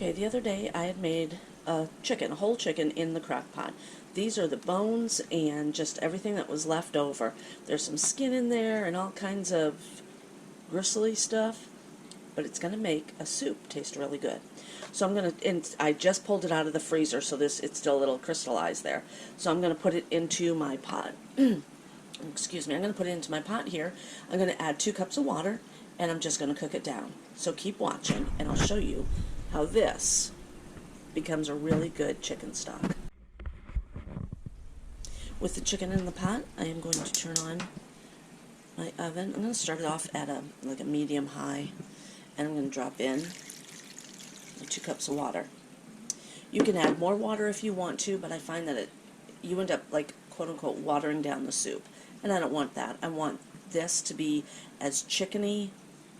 Okay, the other day I had made a whole chicken in the crock pot. These are the bones and just everything that was left over. There's some skin in there and all kinds of gristly stuff, but it's going to make a soup taste really good. So I'm going to, and I just pulled it out of the freezer, so it's still a little crystallized there. So I'm going to put it into my pot. Excuse me, I'm going to put it into my pot here. I'm going to add 2 cups of water, and I'm just going to cook it down. So keep watching, and I'll show you how this becomes a really good chicken stock. With the chicken in the pot, I am going to turn on my oven. I'm going to start it off at a medium high, and I'm going to drop in 2 cups of water. You can add more water if you want to, but I find that you end up like quote-unquote watering down the soup, and I don't want that. I want this to be as chickeny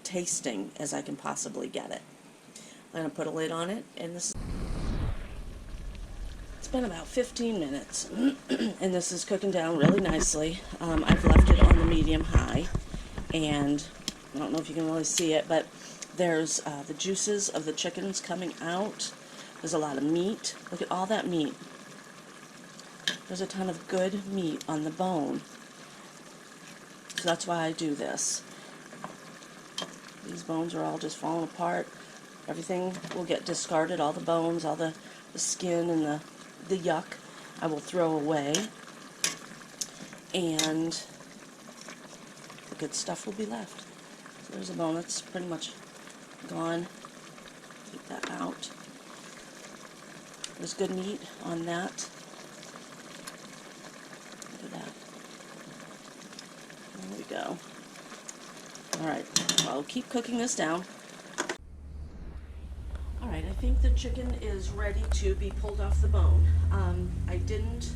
tasting as I can possibly get it. I'm going to put a lid on it, and it's been about 15 minutes, and this is cooking down really nicely. I've left it on the medium high, and I don't know if you can really see it, but there's the juices of the chickens coming out. There's a lot of meat. Look at all that meat. There's a ton of good meat on the bone. So that's why I do this. These bones are all just falling apart. Everything will get discarded, all the bones, all the skin and the yuck I will throw away, and the good stuff will be left. So there's a bone that's pretty much gone. Take that out. There's good meat on that. Look at that. There we go. Alright, well, I'll keep cooking this down. Alright, I think the chicken is ready to be pulled off the bone. I didn't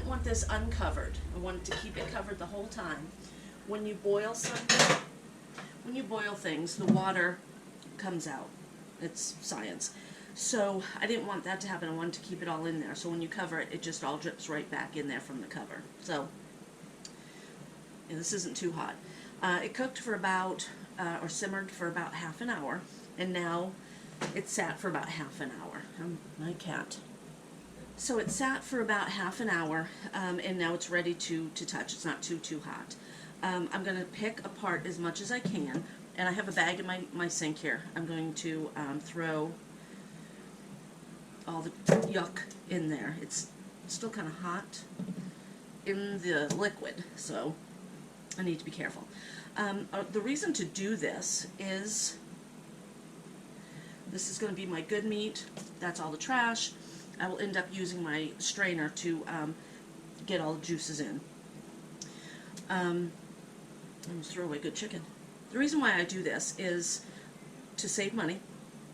want this uncovered. I wanted to keep it covered the whole time. When you boil something, when you boil things, the water comes out. It's science. So I didn't want that to happen. I wanted to keep it all in there. So when you cover it, it just all drips right back in there from the cover. So, and this isn't too hot. It cooked for about, or simmered for about half an hour, and now it sat for about half an hour. My cat. So it sat for about half an hour, and now it's ready to touch. It's not too hot. I'm going to pick apart as much as I can, and I have a bag in my sink here. I'm going to throw all the yuck in there. It's still kind of hot in the liquid, so I need to be careful. The reason to do this is going to be my good meat. That's all the trash. I will end up using my strainer to get all the juices in. I'm going to throw away good chicken. The reason why I do this is to save money.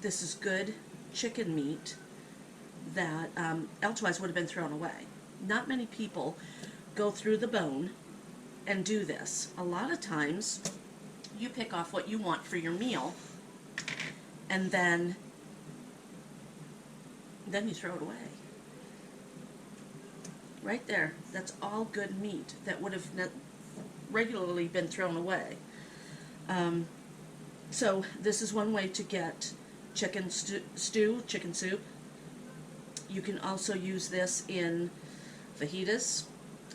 This is good chicken meat that elsewise would have been thrown away. Not many people go through the bone and do this. A lot of times you pick off what you want for your meal, and then you throw it away. Right there, that's all good meat that would have regularly been thrown away. So this is one way to get chicken stew, chicken soup. You can also use this in fajitas,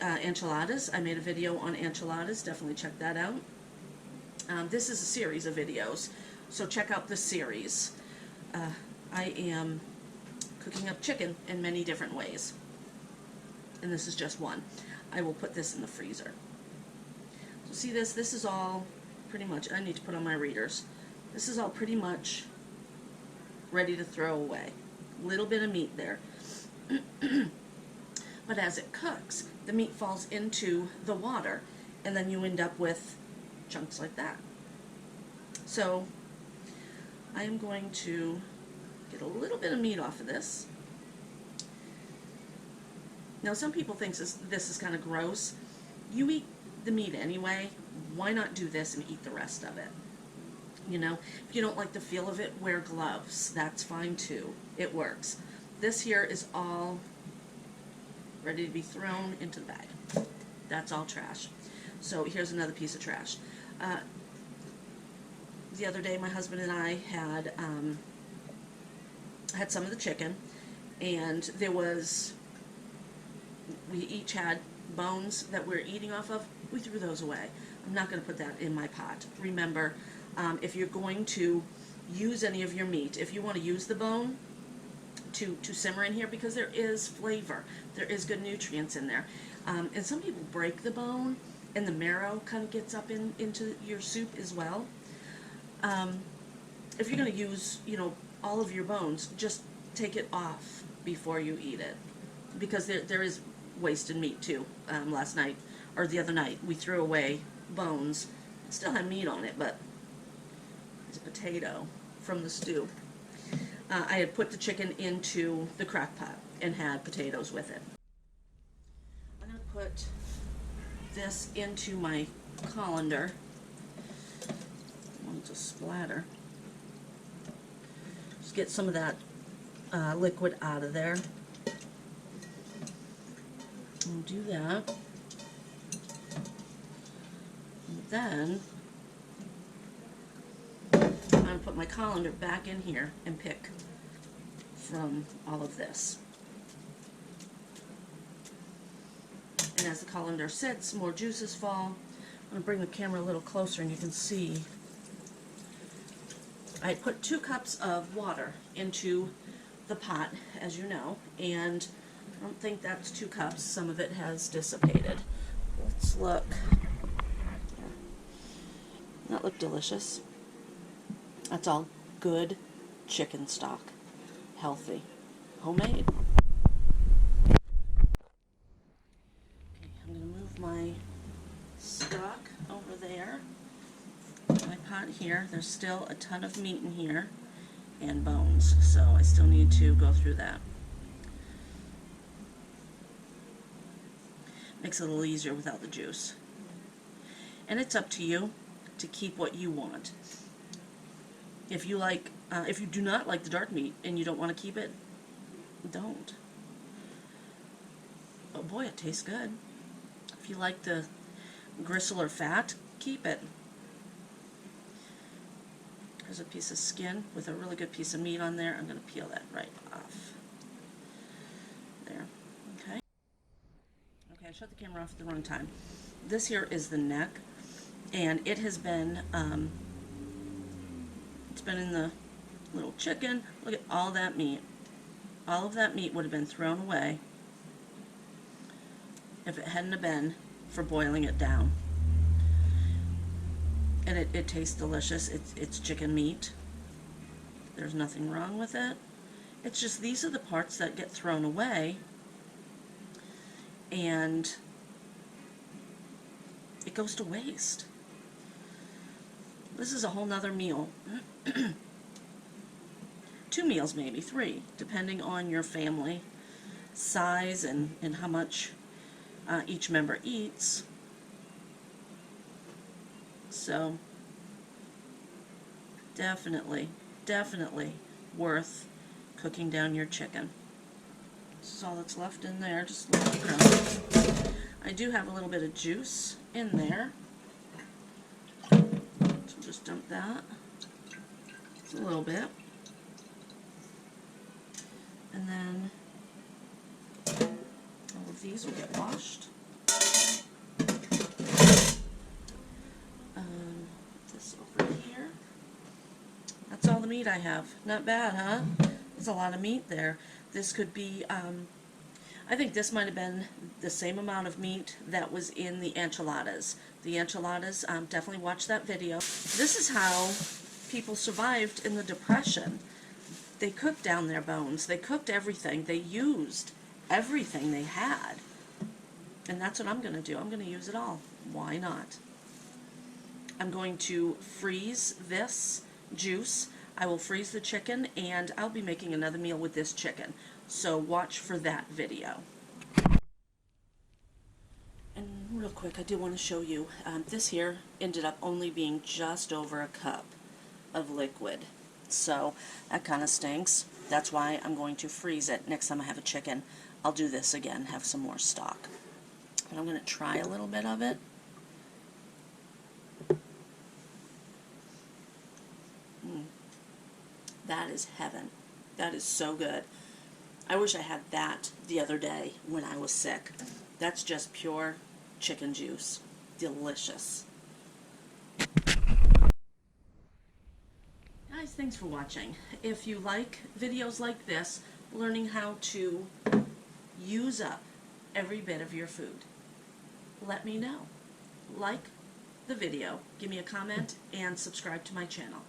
enchiladas. I made a video on enchiladas. Definitely check that out. This is a series of videos, so check out this series. I am cooking up chicken in many different ways, and this is just one. I will put this in the freezer. So see this? This is all pretty much, I need to put on my readers. This is all pretty much ready to throw away. Little bit of meat there. But as it cooks, the meat falls into the water, and then you end up with chunks like that. So I am going to get a little bit of meat off of this. Now some people think this is kind of gross. You eat the meat anyway. Why not do this and eat the rest of it? You know, if you don't like the feel of it, wear gloves. That's fine too. It works. This here is all ready to be thrown into the bag. That's all trash. So here's another piece of trash. The other day my husband and I had had some of the chicken, and there was, we each had bones that we're eating off of. We threw those away. I'm not going to put that in my pot. Remember, if you're going to use any of your meat, if you want to use the bone to simmer in here, because there is flavor, there is good nutrients in there. And some people break the bone, and the marrow kind of gets up into your soup as well. If you're going to use, all of your bones, just take it off before you eat it, because there is wasted meat too. Last night, or the other night, we threw away bones. It still had meat on it, but it's a potato from the stew. I had put the chicken into the crock pot and had potatoes with it. I'm going to put this into my colander. I want it to splatter. Just get some of that liquid out of there. And do that. And then I'm going to put my colander back in here and pick from all of this. And as the colander sits, more juices fall. I'm going to bring the camera a little closer and you can see I put 2 cups of water into the pot, as you know, and I don't think that's 2 cups. Some of it has dissipated. Let's look. That looked delicious. That's all good chicken stock. Healthy. Homemade. Okay, I'm going to move my stock over there. My pot here. There's still a ton of meat in here and bones, so I still need to go through that. Makes it a little easier without the juice. And it's up to you to keep what you want. If you like, if you do not like the dark meat and you don't want to keep it, don't. Oh boy, it tastes good. If you like the gristle or fat, keep it. There's a piece of skin with a really good piece of meat on there. I'm going to peel that right off. There. Okay. Okay, I shut the camera off at the wrong time. This here is the neck, and it has been, it's been in the little chicken. Look at all that meat. All of that meat would have been thrown away if it hadn't have been for boiling it down. And it tastes delicious. It's chicken meat. There's nothing wrong with it. It's just these are the parts that get thrown away, and it goes to waste. This is a whole nother meal. 2 meals, maybe 3, depending on your family size and how much each member eats. So definitely worth cooking down your chicken. This is all that's left in there, just a little crumbs. I do have a little bit of juice in there, so just dump that. Just a little bit. And then all of these will get washed. This over here. That's all the meat I have. Not bad, huh? There's a lot of meat there. This could be, I think this might have been the same amount of meat that was in the enchiladas. The enchiladas, definitely watch that video. This is how people survived in the Depression. They cooked down their bones. They cooked everything. They used everything they had. And that's what I'm going to do. I'm going to use it all. Why not? I'm going to freeze this juice. I will freeze the chicken, and I'll be making another meal with this chicken. So watch for that video. And real quick, I do want to show you. This here ended up only being just over a cup of liquid. So that kind of stinks. That's why I'm going to freeze it. Next time I have a chicken, I'll do this again, have some more stock. And I'm going to try a little bit of it. That is heaven. That is so good. I wish I had that the other day when I was sick. That's just pure chicken juice. Delicious. Guys, thanks for watching. If you like videos like this, learning how to use up every bit of your food, let me know. Like the video, give me a comment, and subscribe to my channel.